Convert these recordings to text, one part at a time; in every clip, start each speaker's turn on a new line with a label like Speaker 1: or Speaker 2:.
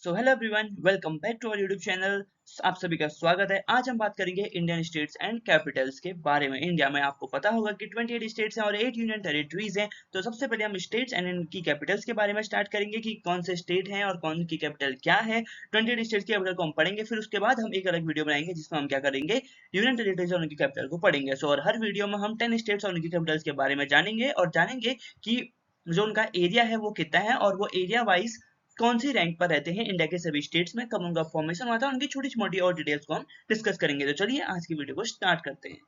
Speaker 1: So hello everyone, welcome back to our YouTube channel. आप सभी का स्वागत है। आज हम बात करेंगे इंडियन स्टेट्स एंड कैपिटल्स के बारे में। इंडिया में आपको पता होगा कि 28 स्टेट्स हैं और 8 यूनियन टेरिटरीज हैं। तो सबसे पहले हम स्टेट्स एंड इनकी कैपिटल्स के बारे में स्टार्ट करेंगे कि कौन से स्टेट हैं और कौन की कैपिटल क्या है। 28 स्टेट्स की कैपिटल को हम पढ़ेंगे, फिर उसके बाद हम एक अलग वीडियो बनाएंगे जिसमें हम क्या करेंगे, यूनियन टेरिटरीज और उनकी कैपिटल को पढ़ेंगे। सो और हर वीडियो में हम 10 स्टेट्स और उनकी कैपिटल्स के बारे में जानेंगे और जानेंगे कि जो उनका एरिया है वो कितना है और वो एरिया वाइज कौन सी रैंक पर रहते हैं इंडिया के सभी स्टेट्स में, कब उनका फॉर्मेशन हुआ था, उनकी छोटी मोटी और डिटेल्स को हम डिस्कस करेंगे। तो चलिए आज की वीडियो को स्टार्ट करते हैं।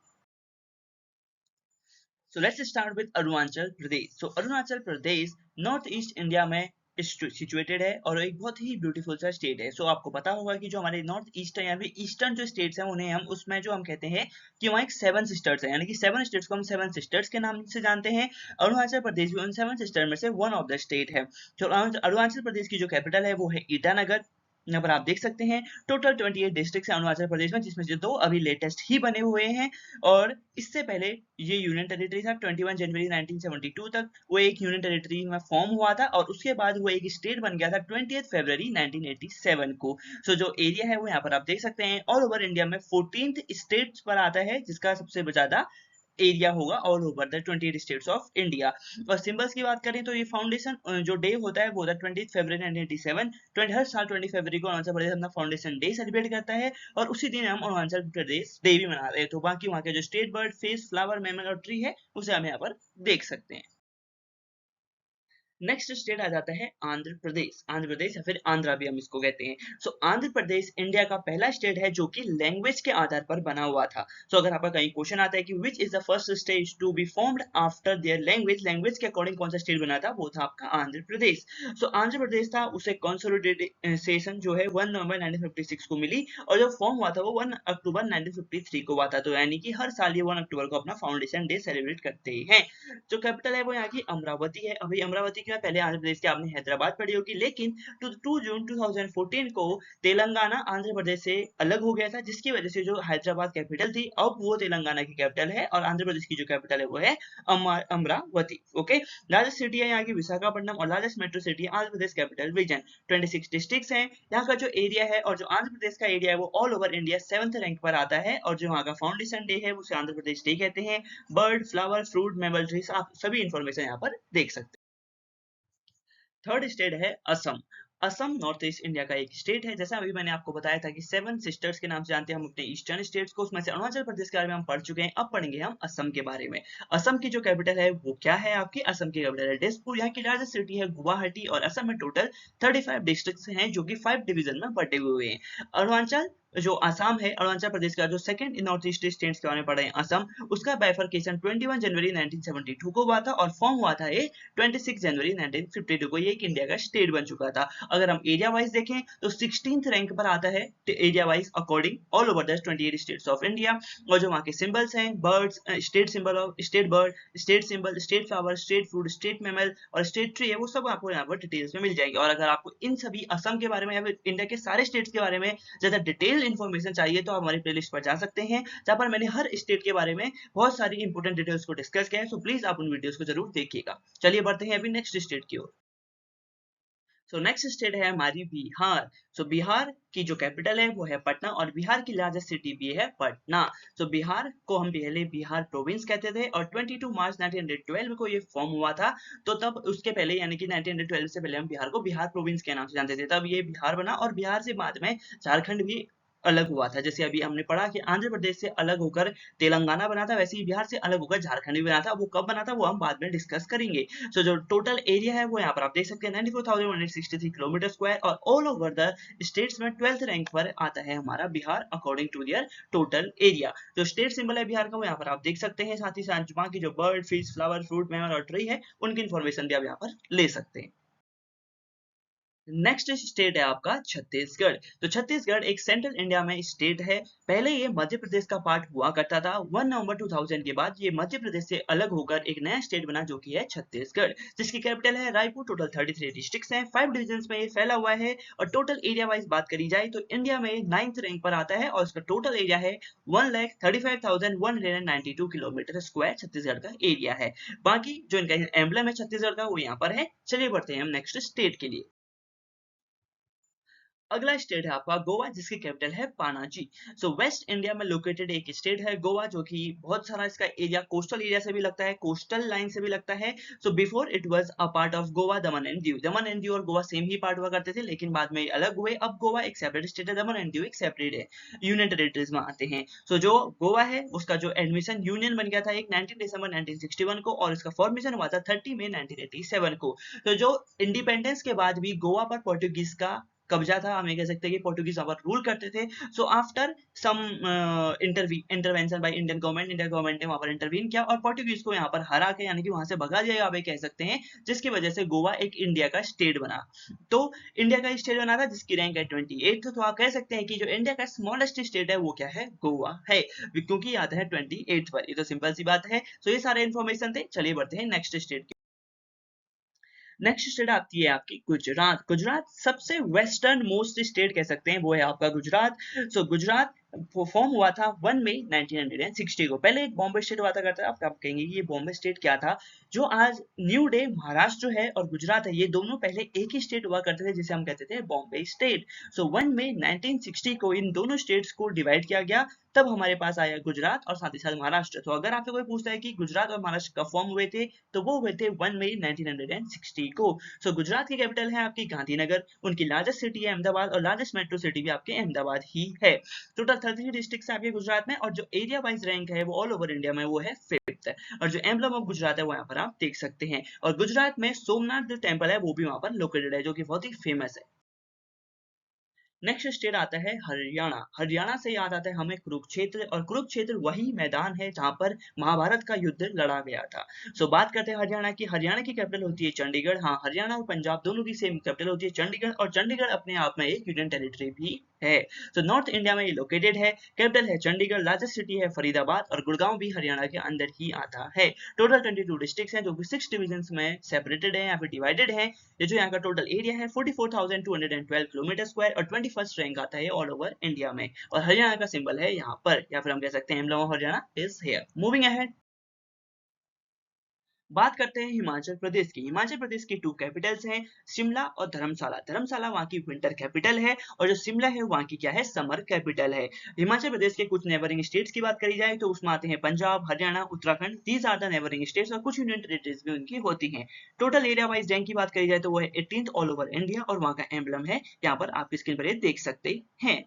Speaker 1: So let's start with Arunachal Pradesh. So Arunachal Pradesh north east India में सिचुएटेड है और एक बहुत ही ब्यूटीफुल सा स्टेट है। सो आपको पता होगा कि जो हमारे नॉर्थ ईस्ट है या फिर ईस्टर्न जो स्टेट्स हैं उन्हें हम उसमें जो हम कहते हैं कि वहाँ एक 7 सिस्टर्स है, यानी कि 7 स्टेट्स को हम 7 सिस्टर्स के नाम से जानते हैं। अरुणाचल प्रदेश भी उन 7 सिस्टर में से वन ऑफ द स्टेट है। जो अरुणाचल प्रदेश की जो कैपिटल है वो है ईटानगर। यहाँ पर आप देख सकते हैं टोटल 28 डिस्ट्रिक्ट है अरुणाचल प्रदेश में, जिसमें से 2 अभी लेटेस्ट ही बने हुए हैं। और इससे पहले ये यूनियन टेरिटरी था। 21 जनवरी 1972 तक वो एक यूनियन टेरिटरी में फॉर्म हुआ था और उसके बाद वो एक स्टेट बन गया था 20 फरवरी 1987 को। सो जो एरिया है वो यहाँ पर आप देख सकते हैं ऑल ओवर इंडिया में 14th स्टेट पर आता है, जिसका सबसे ज्यादा एरिया होगा all over the 28 states of India. और सिंबल्स की बात करें तो ये फाउंडेशन जो डे होता है वो होता है 20 फरवरी 1987। हर साल 20 फरवरी को अरुणाचल प्रदेश अपना फाउंडेशन डे सेलिब्रेट करता है और उसी दिन हम अरुणाचल प्रदेश डे भी मना रहे हैं। तो बाकी वहाँ के जो state bird, fish, flower, mammal और ट्री है उसे हम यहाँ पर देख सकते हैं। नेक्स्ट स्टेट आ जाता है आंध्र प्रदेश। आंध्र प्रदेश या फिर आंध्रा भी हम इसको कहते हैं। सो आंध्र प्रदेश इंडिया का पहला स्टेट है जो कि लैंग्वेज के आधार पर बना हुआ था। सो अगर आपका कहीं क्वेश्चन आता है कि which is the first state to be formed after their language, language के अकॉर्डिंग कौन सा स्टेट बना था, वो था आपका आंध्र प्रदेश। सो आंध्र प्रदेश था, उसे कंसोलिडेशन जो है 1 नवंबर 1956 को मिली और जो फॉर्म हुआ था वो 1 अक्टूबर 1953 को हुआ था। तो यानी कि हर साल ये 1 अक्टूबर को अपना फाउंडेशन डे सेलिब्रेट करते हैं। जो कैपिटल है वो यहाँ की अमरावती है। अभी अमरावती के पहले आंध्र प्रदेश की आपने हैदराबाद पढ़ी होगी, लेकिन 2 जून 2014 को तेलंगाना आंध्र प्रदेश से अलग हो गया था, जिसकी वजह से जो हैदराबाद कैपिटल थी अब वो तेलंगाना की कैपिटल है और आंध्र प्रदेश की जो कैपिटल है वो है अमरावती। ओके, लार्जेस्ट सिटी है यहाँ की विशाखापट्टनम और लार्जेस्ट मेट्रो सिटी है Andhra Pradesh capital region. 26 districts हैं यहाँ का जो एरिया है और जो आंध्र प्रदेश का एरिया है वो all over India 7th rank पर आता है और जो वहाँ का फाउंडेशन डे है उसे आंध्र प्रदेश डे कहते हैं। Bird, flower, fruit, mammal, trees, आप सभी इंफॉर्मेशन यहाँ पर देख सकते हैं। थर्ड स्टेट है Assam. Assam north east India का एक स्टेट है। जैसा अभी मैंने आपको बताया था कि 7 सिस्टर्स के नाम से जानते हैं हम अपने ईस्टर्न स्टेट्स को, उसमें से अरुणाचल प्रदेश के बारे में हम पढ़ चुके हैं। अब पढ़ेंगे हम असम के बारे में। असम की जो कैपिटल है वो क्या है आपकी, असम की कैपिटल है दिसपुर। यहाँ की लार्जेस्ट सिटी है गुवाहाटी और असम में टोटल 35 डिस्ट्रिक्ट्स हैं जो कि 5 डिवीजन में बटे हुए हैं। अरुणाचल जो असम है, अरुणाचल प्रदेश का जो सेकंड नॉर्थ ईस्ट स्टेट्स के बारे में पढ़े हैं असम, उसका बाइफर्केशन 21 जनवरी 1972 को हुआ था और फॉर्म हुआ था ये 26 जनवरी 1952 को। ये एक इंडिया का स्टेट बन चुका था। अगर हम एरिया वाइज देखें तो 16th रैंक पर आता है area wise according all over the 28 states of India. और जो वहाँ के सिंबल्स हैं, birds, state symbol of state bird, state symbol, state flower, state fruit, state mammal और स्टेट ट्री है, वो सब आपको यहाँ पर डिटेल्स में मिल जाएंगे। और अगर आपको इन सभी असम के बारे में या फिर इंडिया के सारे स्टेट्स के बारे में ज्यादा डिटेल इन्फॉर्मेशन चाहिए तो आप हमारी प्लेलिस्ट पर जा सकते हैं, जहाँ पर मैंने हर स्टेट के बारे में बहुत सारी इंपोर्टेंट डिटेल्स को डिस्कस किया है। सो प्लीज आप उन वीडियोस को जरूर देखिएगा। चलिए बढ़ते हैं अभी नेक्स्ट स्टेट की ओर। सो नेक्स्ट स्टेट है हमारी बिहार। सो बिहार की जो कैपिटल है वो है पटना और बिहार की लार्जेस्ट सिटी भी है पटना। सो बिहार को हम पहले बिहार प्रोविंस कहते थे और 22 मार्च 1912 को ये फॉर्म हुआ था। तो तब उसके पहले यानी कि 1912 से पहले हम बिहार को बिहार प्रोविंस के नाम से जानते थे, तब ये बिहार बना और बिहार से बाद में झारखंड भी अलग हुआ था। जैसे अभी हमने पढ़ा कि आंध्र प्रदेश से अलग होकर तेलंगाना बना था, वैसे ही बिहार से अलग होकर झारखंड भी बना था। वो कब बना था वो हम बाद में डिस्कस करेंगे। सो जो टोटल एरिया है वो यहाँ पर आप देख सकते हैं 94,163 किलोमीटर स्क्वायर और ऑल ओवर द स्टेट्स में 12th रैंक पर आता है हमारा Bihar according to their total area. जो स्टेट सिंबल है बिहार का वो यहाँ पर आप देख सकते हैं। साथ ही साथ वहाँ की जो bird, fish, flower, fruit, mammal और ट्री है उनकी इन्फॉर्मेशन भी आप यहाँ पर ले सकते हैं। नेक्स्ट स्टेट है आपका छत्तीसगढ़। तो छत्तीसगढ़ एक सेंट्रल इंडिया में स्टेट है। पहले ये मध्य प्रदेश का पार्ट हुआ करता था। 1 नवंबर 2000 के बाद ये मध्य प्रदेश से अलग होकर एक नया स्टेट बना जो कि है छत्तीसगढ़, जिसकी कैपिटल है रायपुर। टोटल 33 डिस्ट्रिक्ट्स हैं, 5 डिविजन्स में ये फैला हुआ है और टोटल एरिया वाइज बात करी जाए तो इंडिया में 9th रैंक पर आता है और इसका टोटल एरिया है 1,35,192 किलोमीटर स्क्वायर छत्तीसगढ़ का एरिया है। बाकी जो इनका एम्बलम है छत्तीसगढ़ का वो यहाँ पर है। चलिए बढ़ते हैं हम नेक्स्ट स्टेट के लिए। अगला स्टेट है आपका गोवा, जिसकी कैपिटल है पानाजी। सो वेस्ट इंडिया में लोकेटेड एक स्टेट है गोवा, जो कि बहुत सारा इसका एरिया कोस्टल एरिया से भी लगता है, कोस्टल लाइन से भी लगता है। So before it was a part of Goa, Daman and Diu. Daman and Diu और गोवा सेम ही पार्ट हुआ करते थे, लेकिन बाद में अलग हुए। अब गोवा एक सेपरेट स्टेट है, दमन एंड दीव एक सेपरेट है, यूनियन टेरिटरीज में आते हैं। सो जो गोवा है उसका जो एडमिशन यूनियन बन गया था एक 19 दिसंबर 1961 को, और इसका फॉर्मेशन हुआ था 30 मई 1987 को। तो जो इंडिपेंडेंस के बाद भी गोवा पर पोर्टुगीज का कब्जा था, हमें कह सकते हैं कि पोर्टुगीज वहां पर रूल करते थे। So after some intervention by Indian government, Indian government ने वहां पर इंटरवीन किया और पोर्टुगीज को यहाँ पर हरा के, यानी कि वहां से भगा दिया, आप कह सकते हैं, जिसकी वजह से गोवा एक इंडिया का स्टेट बना। तो इंडिया का स्टेट बना था जिसकी रैंक है 28। तो आप कह सकते हैं कि जो इंडिया का स्मॉलेस्ट स्टेट है वो क्या है, गोवा है, क्योंकि आता है 28 पर। ये तो सिंपल सी बात है। सो ये सारे इन्फॉर्मेशन थे, चलिए बढ़ते हैं नेक्स्ट स्टेट की। नेक्स्ट स्टेट आती है आपकी गुजरात। गुजरात सबसे वेस्टर्न मोस्ट स्टेट कह सकते हैं, वो है आपका गुजरात। सो गुजरात फॉर्म हुआ था 1 मई 1960 को। पहले एक बॉम्बे स्टेट हुआ था करता है। आप कहेंगे कि ये बॉम्बे स्टेट क्या था? जो आज न्यू डे महाराष्ट्र जो है और गुजरात है, ये दोनों पहले एक ही स्टेट हुआ करते थे, जिसे हम कहते थे बॉम्बे स्टेट। सो 1 मई 1960 को इन दोनों स्टेट्स को डिवाइड किया गया, तब हमारे पास आया गुजरात और साथ ही साथ महाराष्ट्र। तो अगर आपसे कोई पूछता है कि गुजरात और महाराष्ट्र कब फॉर्म हुए थे, तो वो हुए थे 1 मई 1960 को। सो गुजरात की कैपिटल है आपकी गांधीनगर, उनकी लार्जेस्ट सिटी है अहमदाबाद और लार्जेस्ट मेट्रो सिटी भी आपके अहमदाबाद ही है। टोटल 33 डिस्ट्रिक्ट है आपके गुजरात में, और जो एरिया वाइज रैंक है वो ऑल ओवर इंडिया में वो है 5th। और जो एम्बलम ऑफ गुजरात है वो यहाँ पर आप देख सकते हैं। और गुजरात में सोमनाथ जो टेम्पल है वो भी वहां पर लोकेटेड है, जो कि बहुत ही फेमस है। नेक्स्ट स्टेट आता है हरियाणा। हरियाणा से याद आता है हमें कुरुक्षेत्र, और कुरुक्षेत्र वही मैदान है जहां पर महाभारत का युद्ध लड़ा गया था। सो बात करते हैं हरियाणा की। हरियाणा की कैपिटल होती है चंडीगढ़। हाँ, हरियाणा और पंजाब दोनों की सेम कैपिटल होती है चंडीगढ़, और चंडीगढ़ अपने आप में एक यूनियन टेरिटरी भी है। तो नॉर्थ इंडिया में ये लोकेटेड है, कैपिटल है चंडीगढ़, लार्जेस्ट सिटी है फरीदाबाद, और गुड़गांव भी हरियाणा के अंदर ही आता है। टोटल 22 डिस्ट्रिक्ट हैं, जो कि 6 डिविजन में सेपरेटेड है या फिर डिवाइडेड है। ये जो यहाँ का टोटल एरिया है 44,212 किलोमीटर स्क्वायर, और 21st रैंक आता है ऑल ओवर इंडिया में। और हरियाणा का सिंबल है यहाँ पर, या फिर हम कह सकते हैं emblem of Haryana is here. Moving ahead, बात करते हैं हिमाचल प्रदेश की। हिमाचल प्रदेश की 2 कैपिटल्स हैं, शिमला और धर्मशाला। धर्मशाला वहाँ की विंटर कैपिटल है, और जो शिमला है वहाँ की क्या है, समर कैपिटल है। हिमाचल प्रदेश के कुछ नेबरिंग स्टेट्स की बात करी जाए तो उसमें आते हैं Punjab, Haryana, Uttarakhand. These are the neighbouring states, और कुछ यूनियन टेरिटरीज भी उनकी होती हैं। टोटल एरिया वाइज रैंक की बात करी जाए तो वो है 18th ऑल ओवर इंडिया, और वहाँ का एम्बलम है यहाँ पर आपकी स्क्रीन पर ये देख सकते हैं।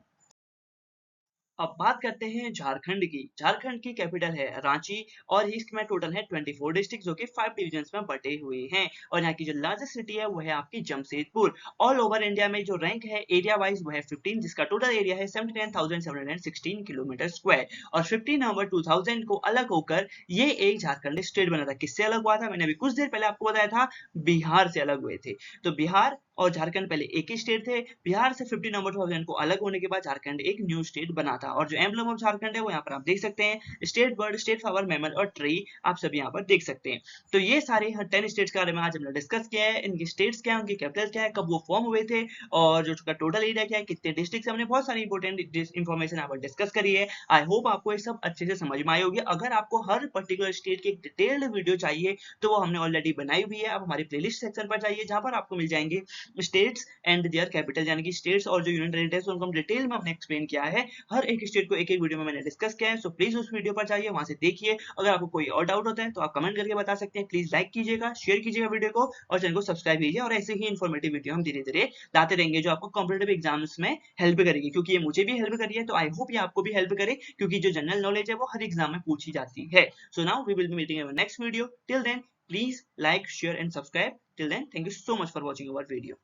Speaker 1: अब बात करते हैं झारखंड की। झारखंड की कैपिटल है रांची, और इसमें टोटल है 24 डिस्ट्रिक्ट, जो कि 5 डिविजन्स में बटे हुए हैं। और यहाँ की जो लार्जेस्ट सिटी है वो है आपकी जमशेदपुर। ऑल ओवर इंडिया में जो रैंक है एरिया वाइज वो है 15, जिसका टोटल एरिया है 79,716 किलोमीटर स्क्वायर। और 15 नवंबर 2000 को अलग होकर ये एक झारखंड स्टेट बना था। किससे अलग हुआ था? मैंने अभी कुछ देर पहले आपको बताया था, बिहार से अलग हुए थे। तो बिहार और झारखंड पहले एक ही स्टेट थे। बिहार से 15 नवंबर 2000 को अलग होने के बाद झारखंड एक न्यू स्टेट बना था। और जो एम्बलम ऑफ झारखंड है वो यहाँ पर आप देख सकते हैं, state bird, state flower, mammal और ट्री, आप सभी यहाँ पर देख सकते हैं। तो ये सारे 10 स्टेट्स के बारे में आज हमने डिस्कस किया है। इनकी स्टेट्स क्या है, उनकी कैपिटल क्या है, कब वो फॉर्म हुए थे, और जो उसका टोटल एरिया क्या है, कितने डिस्ट्रिक्ट, हमने बहुत सारी इंपॉर्टेंट इन्फॉर्मेशन यहाँ पर डिस्कस करी है। आई होप आपको ये सब अच्छे से समझ में आई होगी। अगर आपको हर पर्टिकुलर स्टेट की एक डिटेल्ड वीडियो चाहिए तो वो हमने ऑलरेडी बनाई हुई है। आप हमारी प्लेलिस्ट सेक्शन पर जाइए, जहां पर आपको मिल जाएंगे स्टेट्स एंड देयर कैपिटल, यानी कि स्टेट्स और जो यूनियन टेरिटरीज उनको हम डिटेल में हमने एक्सप्लेन किया है। हर एक स्टेट को एक एक वीडियो में मैंने डिस्कस किया है। सो प्लीज उस वीडियो पर जाइए, वहां से देखिए। अगर आपको कोई और डाउट होता है तो आप कमेंट करके बता सकते हैं। प्लीज लाइक कीजिएगा, शेयर कीजिएगा वीडियो को, और चैनल को सब्सक्राइब कीजिए। और ऐसे ही इन्फॉर्मेटिव वीडियो हम धीरे धीरे लाते रहेंगे, जो आपको कॉम्पिटेटिव एग्जाम्स में हेल्प करेगी, क्योंकि ये मुझे भी हेल्प करी है। तो आई होप ये आपको भी हेल्प करे, क्योंकि जो जनरल नॉलेज है वो हर एग्जाम में पूछी जाती है। So now we will be meeting in next video. Till then, please like, share and subscribe. Till then, thank you so much for watching our video.